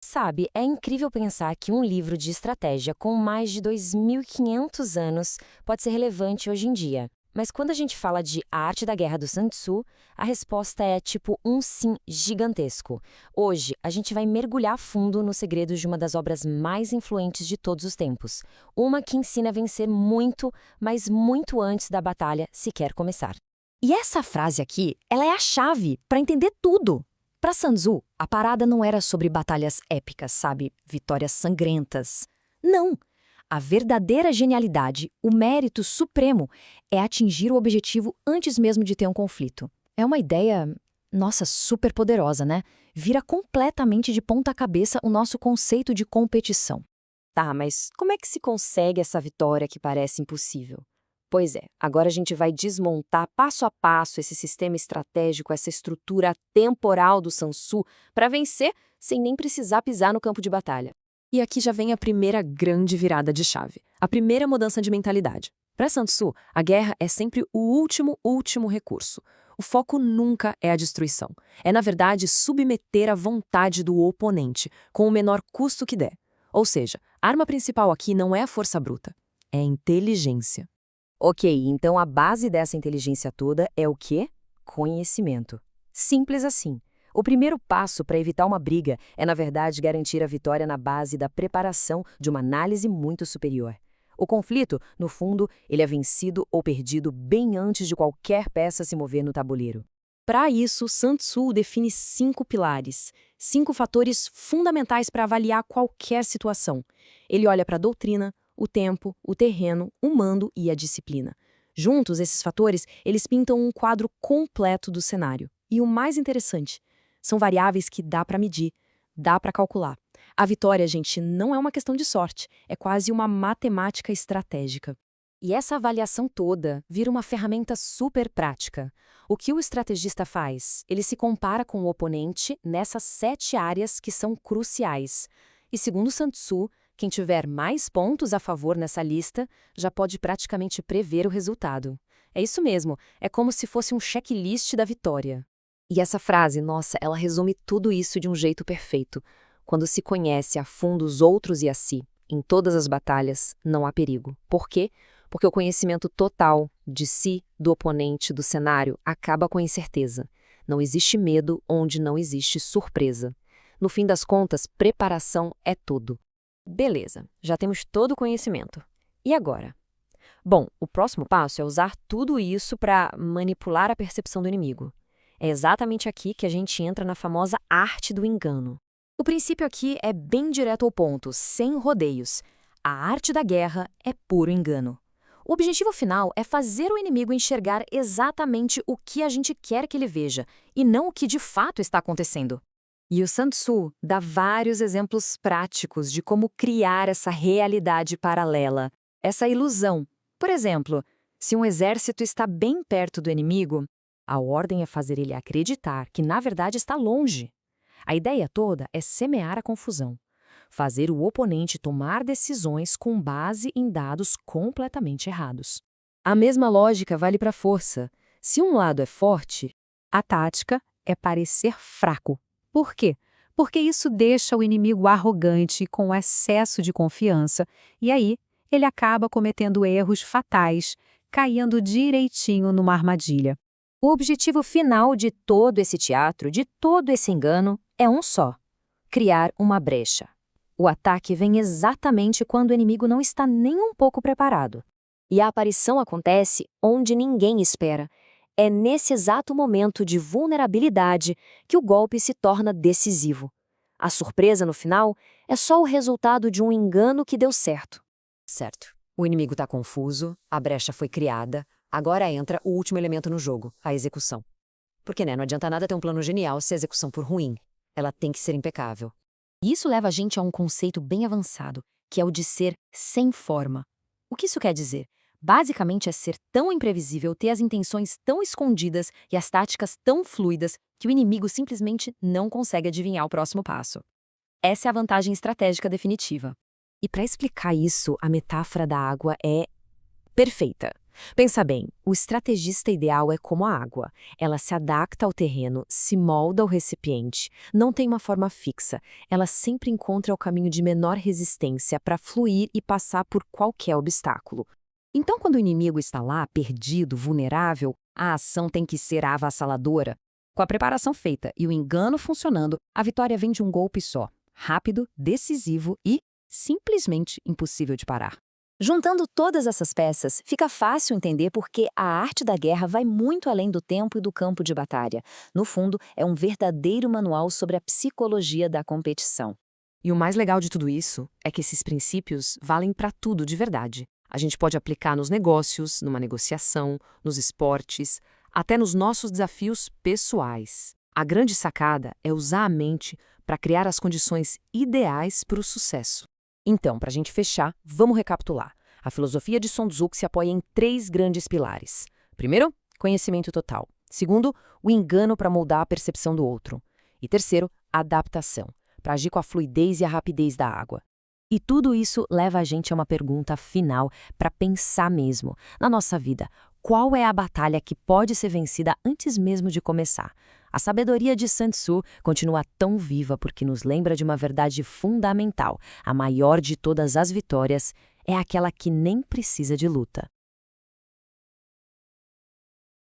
Sabe, é incrível pensar que um livro de estratégia com mais de 2.500 anos pode ser relevante hoje em dia. Mas quando a gente fala de A Arte da Guerra do Sun Tzu, a resposta é tipo um sim gigantesco. Hoje, a gente vai mergulhar fundo nos segredos de uma das obras mais influentes de todos os tempos. Uma que ensina a vencer muito, mas muito antes da batalha sequer começar. E essa frase aqui, ela é a chave para entender tudo. Para Sun Tzu, a parada não era sobre batalhas épicas, sabe? Vitórias sangrentas. Não! A verdadeira genialidade, o mérito supremo, é atingir o objetivo antes mesmo de ter um conflito. É uma ideia, nossa, super poderosa, né? Vira completamente de ponta cabeça o nosso conceito de competição. Tá, mas como é que se consegue essa vitória que parece impossível? Pois é, agora a gente vai desmontar passo a passo esse sistema estratégico, essa estrutura temporal do Sun Tzu, para vencer sem nem precisar pisar no campo de batalha. E aqui já vem a primeira grande virada de chave, a primeira mudança de mentalidade. Para Sun Tzu, a guerra é sempre o último recurso. O foco nunca é a destruição. É, na verdade, submeter a vontade do oponente, com o menor custo que der. Ou seja, a arma principal aqui não é a força bruta, é a inteligência. Ok, então a base dessa inteligência toda é o quê? Conhecimento. Simples assim. O primeiro passo para evitar uma briga é, na verdade, garantir a vitória na base da preparação de uma análise muito superior. O conflito, no fundo, ele é vencido ou perdido bem antes de qualquer peça se mover no tabuleiro. Para isso, Sun Tzu define 5 pilares, 5 fatores fundamentais para avaliar qualquer situação. Ele olha para a doutrina, o tempo, o terreno, o mando e a disciplina. Juntos, esses fatores, eles pintam um quadro completo do cenário. E o mais interessante, são variáveis que dá para medir, dá para calcular. A vitória, gente, não é uma questão de sorte, é quase uma matemática estratégica. E essa avaliação toda vira uma ferramenta super prática. O que o estrategista faz? Ele se compara com o oponente nessas 7 áreas que são cruciais. E segundo Sun Tzu, quem tiver mais pontos a favor nessa lista já pode praticamente prever o resultado. É isso mesmo, é como se fosse um checklist da vitória. E essa frase, nossa, ela resume tudo isso de um jeito perfeito. Quando se conhece a fundo os outros e a si, em todas as batalhas, não há perigo. Por quê? Porque o conhecimento total de si, do oponente, do cenário, acaba com a incerteza. Não existe medo onde não existe surpresa. No fim das contas, preparação é tudo. Beleza, já temos todo o conhecimento. E agora? Bom, o próximo passo é usar tudo isso para manipular a percepção do inimigo. É exatamente aqui que a gente entra na famosa arte do engano. O princípio aqui é bem direto ao ponto, sem rodeios. A arte da guerra é puro engano. O objetivo final é fazer o inimigo enxergar exatamente o que a gente quer que ele veja, e não o que de fato está acontecendo. E o Sun Tzu dá vários exemplos práticos de como criar essa realidade paralela, essa ilusão. Por exemplo, se um exército está bem perto do inimigo, a ordem é fazer ele acreditar que, na verdade, está longe. A ideia toda é semear a confusão, fazer o oponente tomar decisões com base em dados completamente errados. A mesma lógica vale para a força. Se um lado é forte, a tática é parecer fraco. Por quê? Porque isso deixa o inimigo arrogante, com excesso de confiança, e aí ele acaba cometendo erros fatais, caindo direitinho numa armadilha. O objetivo final de todo esse teatro, de todo esse engano, é um só: criar uma brecha. O ataque vem exatamente quando o inimigo não está nem um pouco preparado. E a aparição acontece onde ninguém espera. É nesse exato momento de vulnerabilidade que o golpe se torna decisivo. A surpresa no final é só o resultado de um engano que deu certo. Certo. O inimigo está confuso, a brecha foi criada, agora entra o último elemento no jogo, a execução. Porque, né, não adianta nada ter um plano genial se a execução for ruim. Ela tem que ser impecável. E isso leva a gente a um conceito bem avançado, que é o de ser sem forma. O que isso quer dizer? Basicamente é ser tão imprevisível, ter as intenções tão escondidas e as táticas tão fluidas que o inimigo simplesmente não consegue adivinhar o próximo passo. Essa é a vantagem estratégica definitiva. E para explicar isso, a metáfora da água é perfeita. Pensa bem, o estrategista ideal é como a água. Ela se adapta ao terreno, se molda ao recipiente, não tem uma forma fixa. Ela sempre encontra o caminho de menor resistência para fluir e passar por qualquer obstáculo. Então, quando o inimigo está lá, perdido, vulnerável, a ação tem que ser avassaladora. Com a preparação feita e o engano funcionando, a vitória vem de um golpe só. Rápido, decisivo e simplesmente impossível de parar. Juntando todas essas peças, fica fácil entender por que a arte da guerra vai muito além do tempo e do campo de batalha. No fundo, é um verdadeiro manual sobre a psicologia da competição. E o mais legal de tudo isso é que esses princípios valem para tudo de verdade. A gente pode aplicar nos negócios, numa negociação, nos esportes, até nos nossos desafios pessoais. A grande sacada é usar a mente para criar as condições ideais para o sucesso. Então, para a gente fechar, vamos recapitular. A filosofia de Sun Tzu se apoia em 3 grandes pilares. Primeiro, conhecimento total. Segundo, o engano para moldar a percepção do outro. E terceiro, adaptação, para agir com a fluidez e a rapidez da água. E tudo isso leva a gente a uma pergunta final para pensar mesmo. Na nossa vida, qual é a batalha que pode ser vencida antes mesmo de começar? A sabedoria de Sun Tzu continua tão viva porque nos lembra de uma verdade fundamental. A maior de todas as vitórias é aquela que nem precisa de luta.